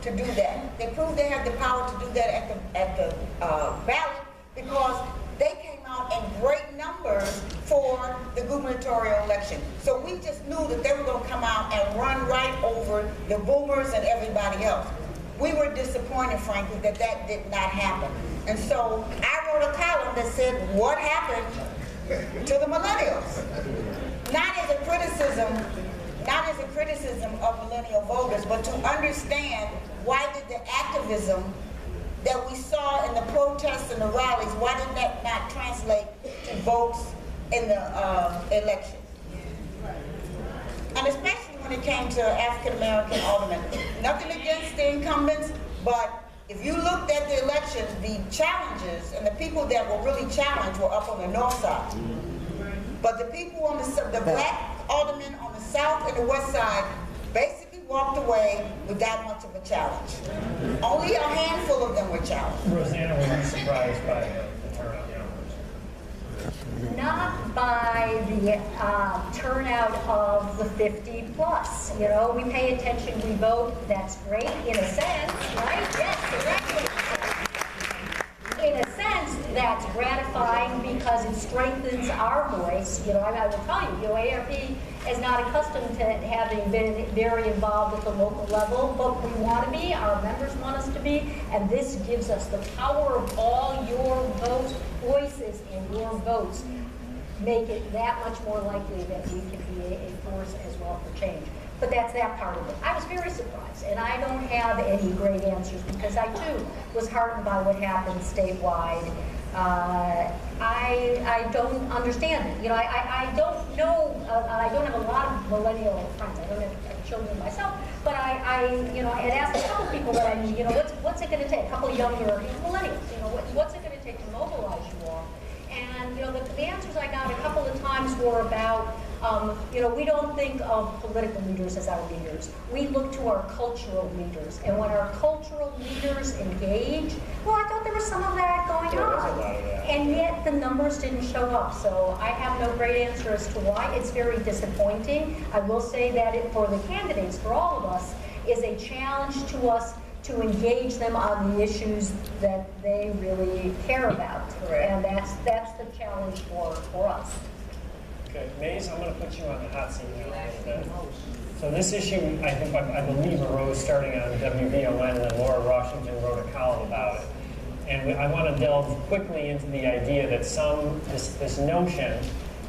to do that. They proved they had the power to do that at the ballot because they came out in great numbers for the gubernatorial election. So we just knew that they were going to come out and run right over the boomers and everybody else. We were disappointed, frankly, that that did not happen. And so I wrote a column that said, what happened to the millennials? Not as a criticism of millennial voters, but to understand why did the activism that we saw in the protests and the rallies, why did that not translate to votes in the election? And especially when it came to African American aldermen. Nothing against the incumbents, but if you looked at the elections, the challenges and the people that were really challenged were up on the north side. But the people on the black aldermen on the south and the west side basically walked away without much of a challenge. Only a handful of them were challenged. Rosanna, were you surprised by the turnout numbers? Not by the turnout of the 50 plus. You know, we pay attention, we vote, that's great in a sense, right? Yes, correctly. In a sense, that's gratifying because it strengthens our voice. You know, I will tell you, ARP is not accustomed to having been very involved at the local level, but we want to be, our members want us to be, and this gives us the power of all your voices and your votes make it that much more likely that we can be a force as well for change. But that's that part of it. I was very surprised, and I don't have any great answers because I too was heartened by what happened statewide. I don't understand it. You know, I don't know. I don't have a lot of millennial friends. I don't have children myself, but I had asked a couple people that I knew. You know, what's it going to take? A couple younger millennials. You know, what's it going to take to mobilize you all? And you know, the answers I got a couple of times were about. We don't think of political leaders as our leaders. We look to our cultural leaders. And when our cultural leaders engage, well, I thought there was some of that going on. There was a lot of that. And yet the numbers didn't show up. So I have no great answer as to why. It's very disappointing. I will say that for the candidates, for all of us, is a challenge to us to engage them on the issues that they really care about. Correct. And that's the challenge for us. Okay, Mays, I'm going to put you on the hot seat now a little bit. So this issue, I believe, arose starting on WVON when Laura Washington wrote a column about it. And I want to delve quickly into the idea that this notion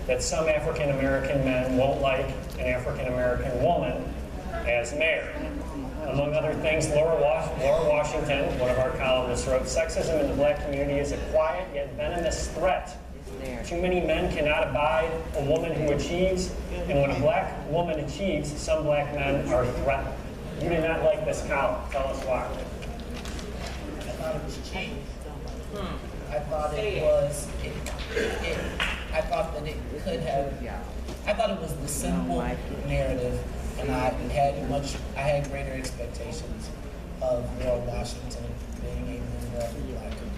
that some African American men won't like an African American woman as mayor. Among other things, Laura Washington, one of our columnists, wrote, "Sexism in the black community is a quiet yet venomous threat. Too many men cannot abide a woman who achieves, and when a black woman achieves, some black men are threatened." You did not like this column. Tell us why. I thought it was cheap. I thought it was, I thought that it could have, I thought it was the simple narrative, and I had greater expectations of Laura Washington being a member of the black community.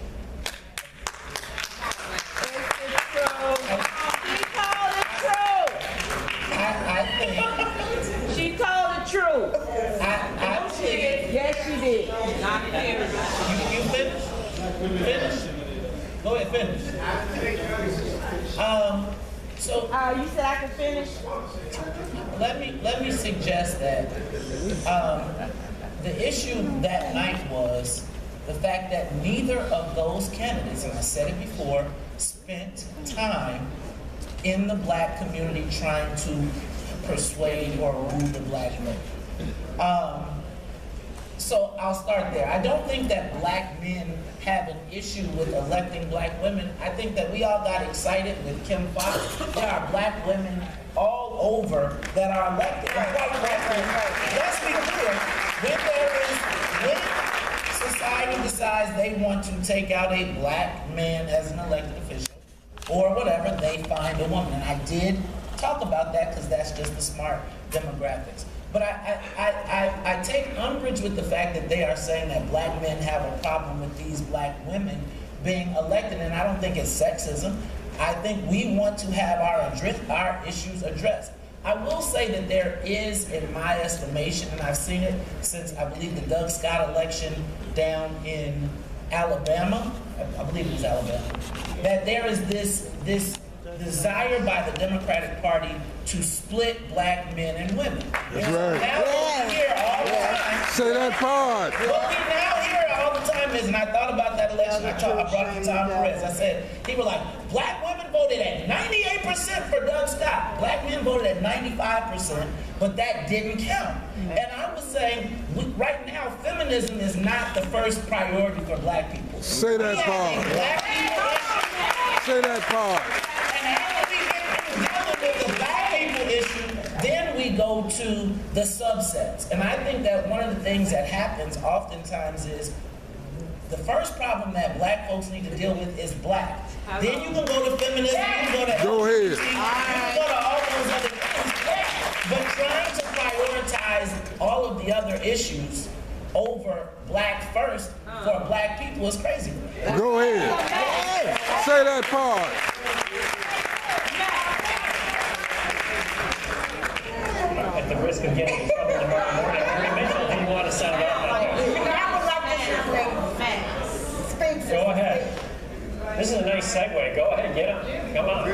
She told the truth. Yes, she did. Not finished. You finished? Finish? Go ahead, finish. So You said I could finish? let me suggest that the issue that night was the fact that neither of those candidates, and I said it before, spent time in the black community trying to persuade or woo the black vote. So I'll start there. I don't think that black men have an issue with electing black women. I think that we all got excited with Kim Foxx. There are black women all over that are elected. And quite frankly, let's be clear, when society decides they want to take out a black man as an elected official, or whatever, they find a woman. And I did talk about that because that's just the smart demographics. But I take umbrage with the fact that they are saying that black men have a problem with these black women being elected, and I don't think it's sexism. I think we want to have our issues addressed. I will say that there is, in my estimation, and I've seen it since I believe the Doug Scott election down in Alabama, I believe it was Alabama, that there is this desire by the Democratic Party to split black men and women. That's right. Now what we hear all the time. Say that part. What we now hear all the time is, and I thought about that election, I brought it to Tom Perez. I said, people like, black women voted at 98% for Doug Scott. Black men voted at 95%, but that didn't count. And I was saying, right now, feminism is not the first priority for black people. Say that part. Say that part. And after we get with the black people issue, then we go to the subsets. And I think that one of the things that happens oftentimes is the first problem that black folks need to deal with is black. Then you can go to feminism, you can go to Go ahead. LGBT, you can go to all those other things. But trying to prioritize all of the other issues over black first for black people is crazy. Go ahead. Say that part. At the risk of getting in trouble tomorrow morning, Mary Mitchell, do you want to set it up? I would like this young lady to speak. Go ahead. This is a nice segue. Go ahead, get him. Come on.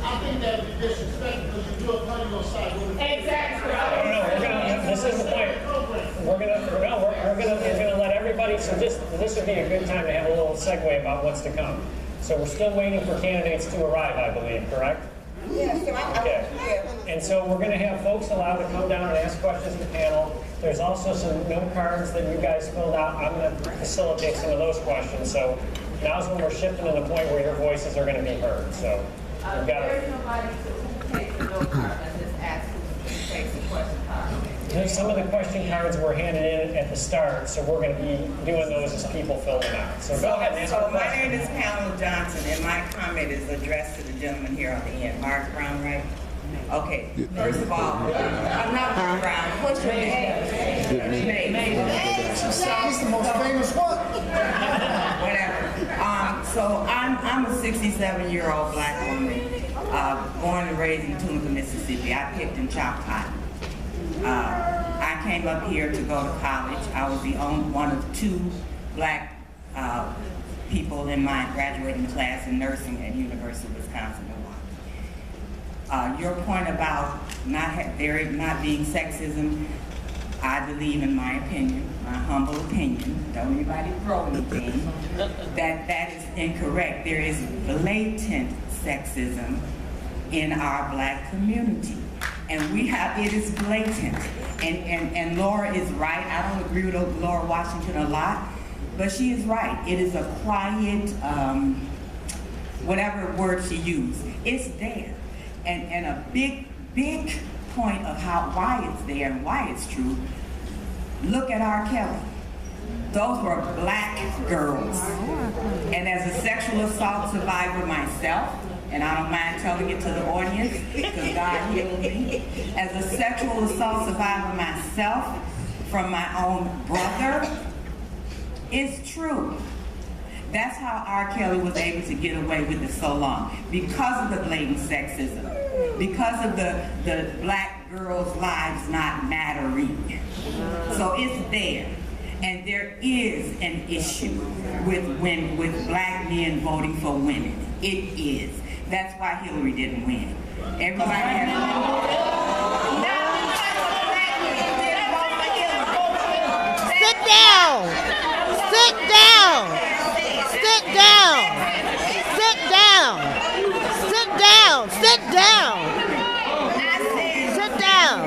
I think that would be disrespectful if you do a party on side. Exactly. No, we're gonna. This is the point. We're gonna let everybody. So this would be a good time to have a little segue about what's to come. So we're still waiting for candidates to arrive, I believe, correct? Yes, Okay. And so we're going to have folks allowed to come down and ask questions to the panel. There's also some note cards that you guys filled out. I'm going to facilitate some of those questions. So now's when we're shifting to the point where your voices are going to be heard. So we've got There's nobody who takes the note card and just asks who takes the question card. some of the question cards were handed in at the start, so we're going to be doing those as people fill them out. So go ahead and answer the So my question. name is Pamela Johnson, and my comment is addressed to the gentleman here on the end, Mark Brown, right? Okay, first of all, I'm not Mark Brown. What's your name? He's the most famous one. Whatever. So I'm a 67-year-old black woman, born and raised in Tunica, Mississippi. I picked and chopped cotton. I came up here to go to college. I was the only one of two black people in my graduating class in nursing at University of Wisconsin-Milwaukee. Your point about there not being sexism, I believe, in my opinion, my humble opinion, don't anybody throw anything, that is incorrect. There is blatant sexism in our black community. And it is blatant. And Laura is right. I don't agree with Laura Washington a lot, but she is right. It is a quiet, whatever word she used, it's there. And a big point of why it's there and why it's true, look at R. Kelly. Those were black girls. And as a sexual assault survivor myself, and I don't mind telling it to the audience because God healed me. As a sexual assault survivor myself from my own brother, it's true. That's how R. Kelly was able to get away with it so long, because of the blatant sexism, because of the black girls' lives not mattering. So it's there. And there is an issue with black men voting for women. It is. That's why Hillary didn't win. Everybody has Sit down. Sit down. Sit down. Sit down. Sit down. Sit down. Sit down.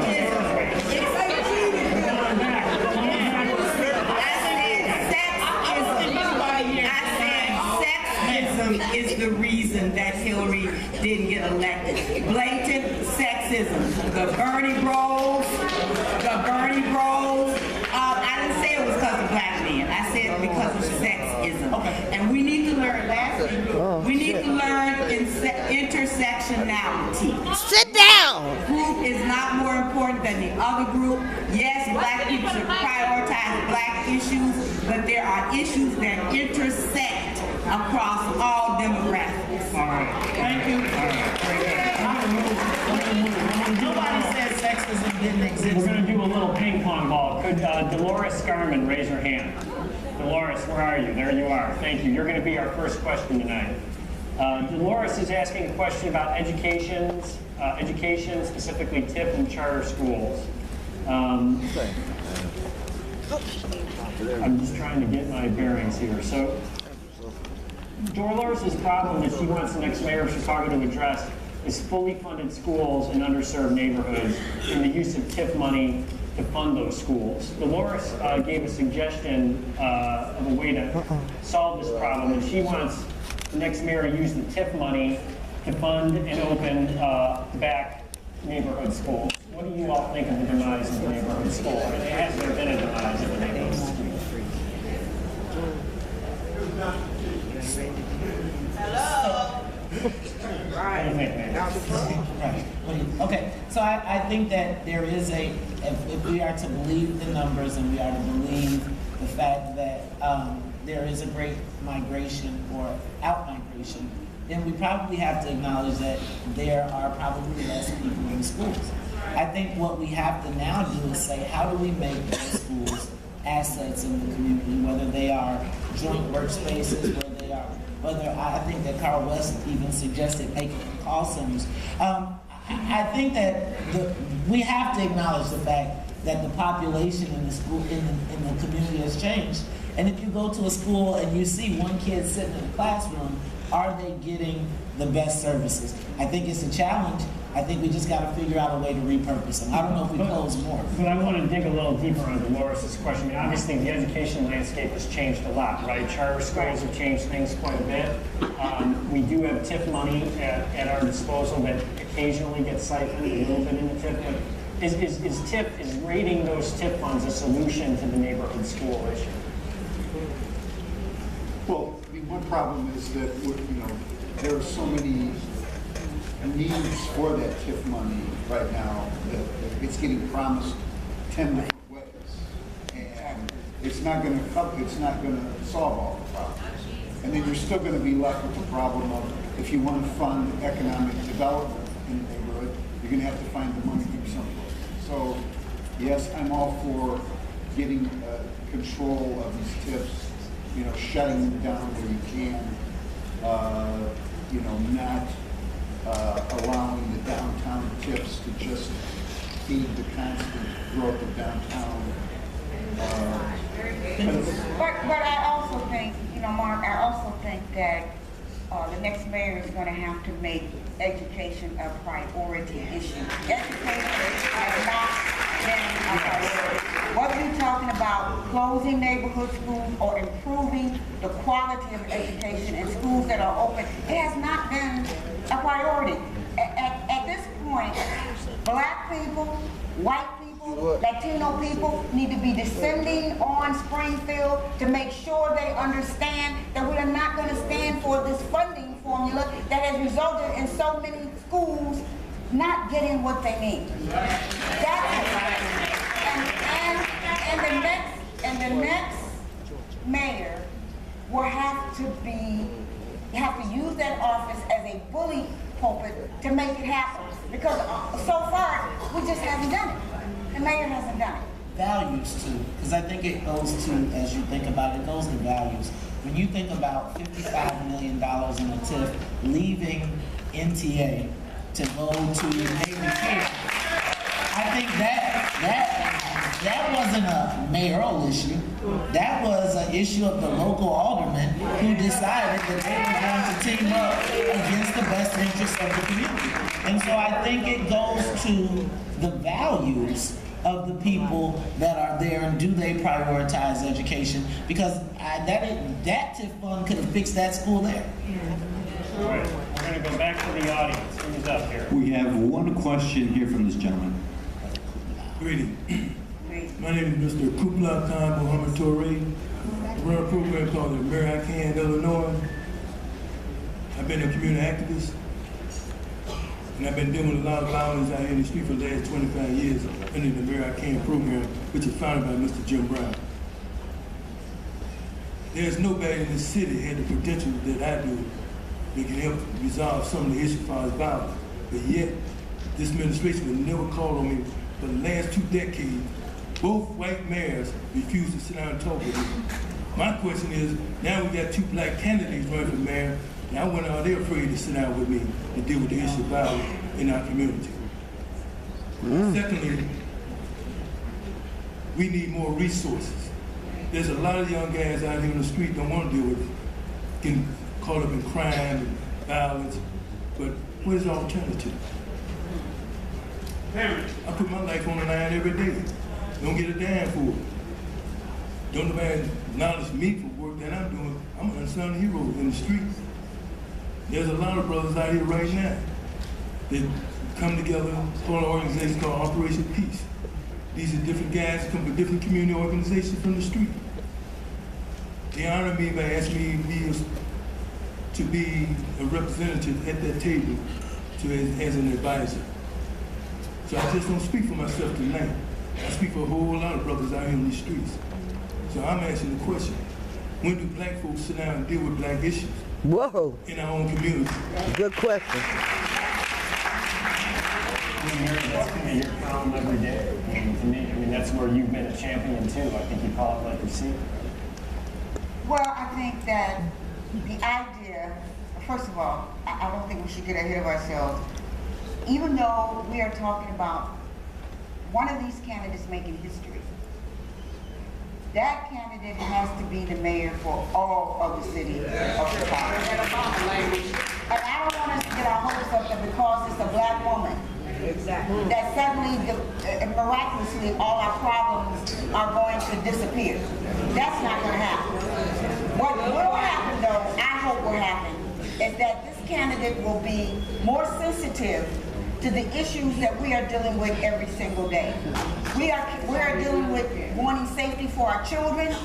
Is the reason that Hillary didn't get elected. Blatant sexism. The Bernie Bros. I didn't say it was because of black men. I said it because of sexism. And we need to learn that. We need to learn intersectionality. Sit down. Group is not more important than the other group. Yes, black people should prioritize black issues, but there are issues that intersect across all demographics. All right. Thank you. Nobody said sexism didn't exist. We're going to do a little ping pong ball. Could Dolores Scarman raise her hand? Dolores, where are you? There you are. Thank you. You're going to be our first question tonight. Dolores is asking a question about education, specifically TIF and charter schools. I'm just trying to get my bearings here. So, Dolores' problem that she wants the next mayor of Chicago to address is fully funded schools in underserved neighborhoods and the use of TIF money to fund those schools. Dolores gave a suggestion of a way to solve this problem, and she wants the next mayor to use the TIF money to fund and open back neighborhood schools. What do you all think of the demise of the neighborhood school? I mean, has there been a demise of the neighborhood school? Okay, so I think that there is if we are to believe the numbers and we are to believe the fact that there is a great migration or out-migration, then we probably have to acknowledge that there are probably less people in schools. I think what we have to now do is say, how do we make those schools assets in the community, whether they are joint workspaces, whether I think that Carl West even suggested making call centers. I think that we have to acknowledge the fact that the population in the school, in the community has changed. And if you go to a school and you see one kid sitting in a classroom, are they getting the best services? I think it's a challenge. I think we just got to figure out a way to repurpose them. I don't know if we close more. But I want to dig a little deeper on Dolores' question. I mean, obviously, the education landscape has changed a lot, right? Charter schools have changed things quite a bit. We do have TIF money at our disposal that occasionally gets siphoned a little bit into TIF. But is rating those TIF funds a solution to the neighborhood school issue? Well, I mean, one problem is that, there are so many needs for that TIF money right now that it's getting promised 10 different ways. And it's not going to solve all the problems. And then you're still going to be left with the problem of, if you want to fund economic development in the neighborhood, you're going to have to find the money from someplace. So, yes, I'm all for getting control of these TIFs, shutting them down where you can, not allowing the downtown TIFs to just feed the constant growth of downtown. But I also think, Mark, I also think that the next mayor is going to have to make education a priority issue. Education has not been a priority. Whether you're talking about closing neighborhood schools or improving the quality of education in schools that are open, it has not been a priority. At this point, black people, white people, Latino people need to be descending on Springfield to make sure they understand that we are not going to stand for this funding formula that has resulted in so many schools not getting what they need. And the next mayor will have to use that office as a bully pulpit to make it happen. Because so far, we just haven't done it. The mayor hasn't done it. Values too, because I think it goes to, as you think about it, it goes to values. When you think about $55 million in a TIF leaving NTA to go to Navy Care, I think that wasn't a mayoral issue. That was an issue of the local aldermen who decided that they were going to team up against the best interests of the community. And so I think it goes to the values of the people that are there, and do they prioritize education? Because that TIF fund could have fixed that school there. All right, we're going to go back to the audience. Who's up here? We have one question here from this gentleman. Greetings. My name is Mr. Kupla Khan Mohammed Torre. I run a program called the American in Illinois. I've been a community activist, and I've been doing a lot of violence out here in the street for the last 25 years under the American program, which is founded by Mr. Jim Brown. There's nobody in the city had the potential that I do that can help resolve some of the issues as far as violence. But yet, this administration would never call on me. For the last 2 decades, both white mayors refused to sit down and talk with me. My question is, now we got 2 black candidates running for mayor, and I wonder are they afraid to sit down with me to deal with the issue of violence in our community. Secondly, we need more resources. There's a lot of young guys out here on the street don't want to deal with it, getting caught up in crime and violence, but what is the alternative? I put my life on the line every day. Don't get a damn for it. Don't nobody acknowledge me for work that I'm doing. I'm an unsung hero in the streets. There's a lot of brothers out here right now that come together for an organization called Operation Peace. These are different guys who come from different community organizations from the street. They honor me by asking me to be a representative at that table as an advisor. So I just don't speak for myself tonight. I speak for a whole lot of brothers out here in these streets. So I'm asking the question, when do black folks sit down and deal with black issues? Whoa. In our own community? Good question. That's going to be your problem every day. And to me, I mean, that's where you've been a champion too. I think you call it like you see it. Well, I think that the idea, first of all, I don't think we should get ahead of ourselves. Even though we are talking about one of these candidates making history, that candidate has to be the mayor for all of the city of Chicago. And I don't want us to get our hopes up that because it's a black woman, that suddenly, miraculously, all our problems are going to disappear. That's not going to happen. What will happen, though, I hope will happen, is that this candidate will be more sensitive to the issues that we are dealing with every single day. We are dealing with wanting safety for our children.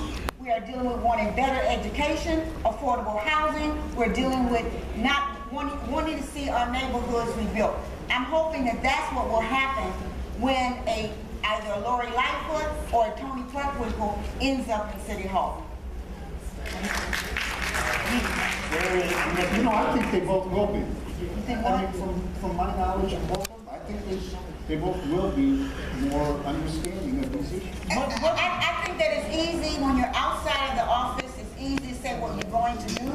We are dealing with wanting better education, affordable housing. We're dealing with not wanting to see our neighborhoods rebuilt. I'm hoping that that's what will happen when either a Lori Lightfoot or a Tony Preckwinkle ends up in City Hall. You know, I think they both will be. I mean, from my knowledge of both of them, I think they both will be more understanding of these issues. I think that it's easy when you're outside of the office, it's easy to say what you're going to do.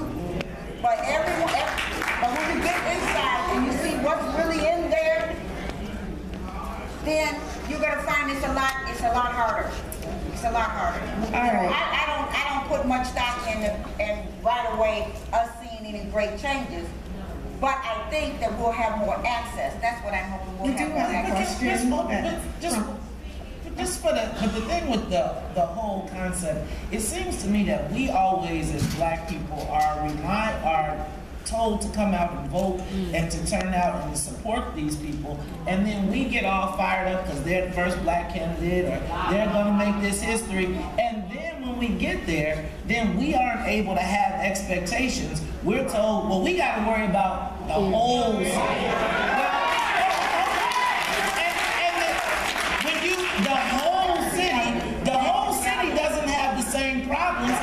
But when you get inside and you see what's really in there, then you're gonna find it's a lot harder. It's a lot harder. I don't put much stock in right away us seeing any great changes. But I think that we'll have more access. That's what I'm hoping we'll have more access. But the thing with the whole concept, it seems to me that we always, as black people, are told to come out and vote and to turn out and to support these people, and then we get all fired up because they're the first black candidate or they're going to make this history, and then when we get there, then we aren't able to have expectations. We're told, well, we got to worry about the whole city. The whole city doesn't have the same problems.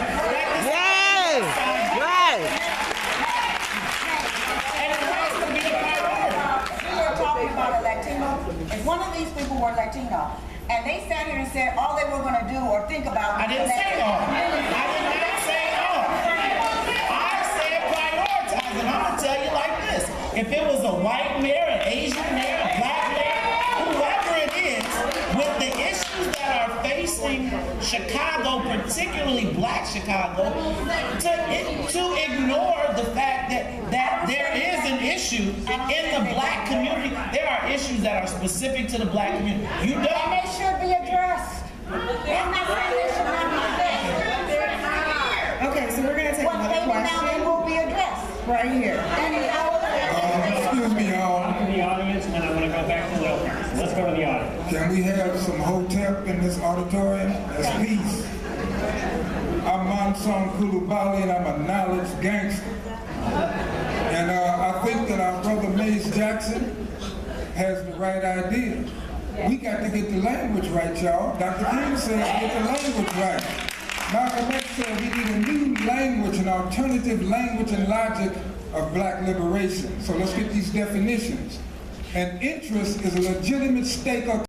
If one of these people were Latino, and they sat here and said all they were going to do or think about. I didn't say all. I did not say all. I said prioritize, and I'm going to tell you like this. If it was a white mayor, an Asian mayor, a black mayor, whoever it is, with the issues that are facing Chicago, particularly black Chicago, to ignore the fact that there is an issue in the black community. There are issues that are specific to the black community. You don't. And they should be addressed. I'm not saying they should not be addressed. Okay, so we're going to take another question. They will be addressed. Right here. Excuse me, y'all. To the audience, and then I'm going to go back to Lil. Let's go to the audience. Can we have some hotep in this auditorium? That's peace. I'm Mansong Kulubali, and I'm a knowledge gangster. And I think that our brother Mace Jackson has the right idea. We got to get the language right, y'all. Dr. King said get the language right. Malcolm X said we need a new language, an alternative language and logic of black liberation. So let's get these definitions. An interest is a legitimate stake or